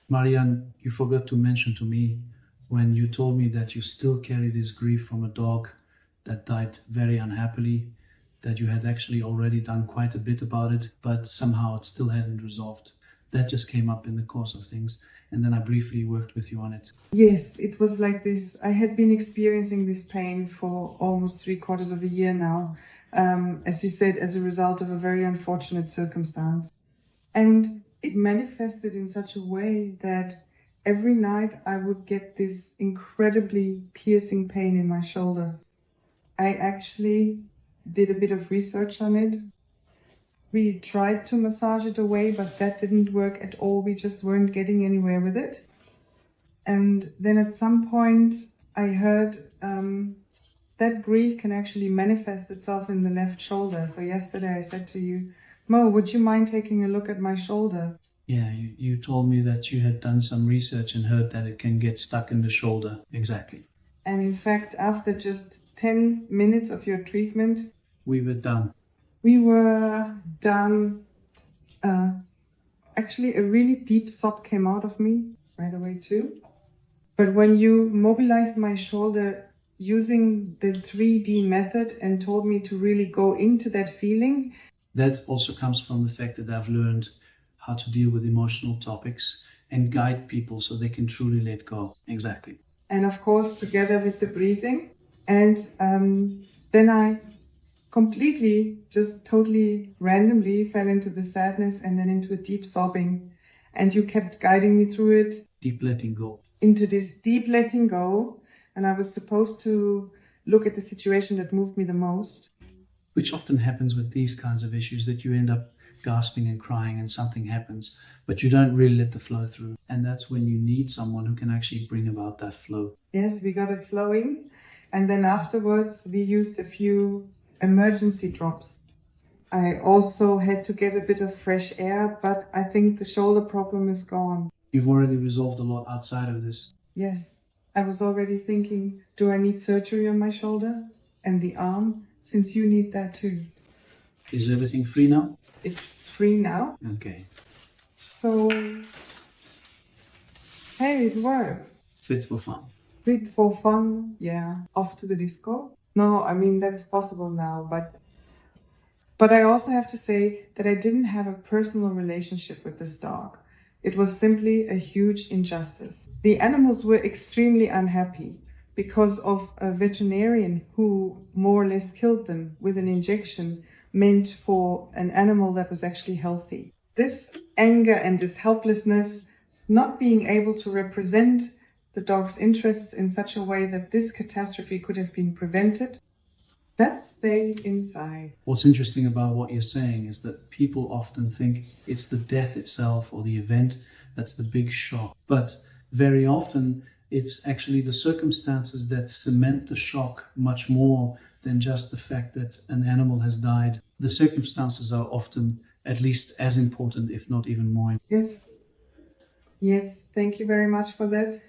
Marian, you forgot to mention to me when you told me that you still carry this grief from a dog that died very unhappily, that you had actually already done quite a bit about it, but somehow it still hadn't resolved. That just came up in the course of things, and then I briefly worked with you on it. Yes, it was like this. I had been experiencing this pain for almost 3/4 of a year now, as you said, as a result of a very unfortunate circumstance. And it manifested in such a way that every night I would get this incredibly piercing pain in my shoulder. I actually did a bit of research on it. We tried to massage it away, but that didn't work at all. We just weren't getting anywhere with it. And then at some point I heard that grief can actually manifest itself in the left shoulder. So yesterday I said to you, Mo, would you mind taking a look at my shoulder? Yeah, you told me that you had done some research and heard that it can get stuck in the shoulder. Exactly. And in fact, after just 10 minutes of your treatment, we were done. We were done. Actually, a really deep sob came out of me right away too. But when you mobilized my shoulder using the 3D method and told me to really go into that feeling. That also comes from the fact that I've learned how to deal with emotional topics and guide people so they can truly let go. Exactly. And of course, together with the breathing. And then I completely, just totally randomly fell into the sadness and then into a deep sobbing. And you kept guiding me through it. Deep letting go. Into this deep letting go. And I was supposed to look at the situation that moved me the most. Which often happens with these kinds of issues, that you end up gasping and crying and something happens, but you don't really let the flow through. And that's when you need someone who can actually bring about that flow. Yes, we got it flowing. And then afterwards, we used a few emergency drops. I also had to get a bit of fresh air, but I think the shoulder problem is gone. You've already resolved a lot outside of this. Yes, I was already thinking, do I need surgery on my shoulder and the arm? Since you need that too. Is everything free now? It's free now. Okay. So, hey, it works. Fit for fun. Fit for fun, yeah. Off to the disco. No, I mean, that's possible now, but I also have to say that I didn't have a personal relationship with this dog. It was simply a huge injustice. The animals were extremely unhappy because of a veterinarian who more or less killed them with an injection meant for an animal that was actually healthy. This anger and this helplessness, not being able to represent the dog's interests in such a way that this catastrophe could have been prevented, that stayed inside. What's interesting about what you're saying is that people often think it's the death itself or the event that's the big shock. But very often it's actually the circumstances that cement the shock much more than just the fact that an animal has died. The circumstances are often at least as important, if not even more. Yes. Yes, thank you very much for that.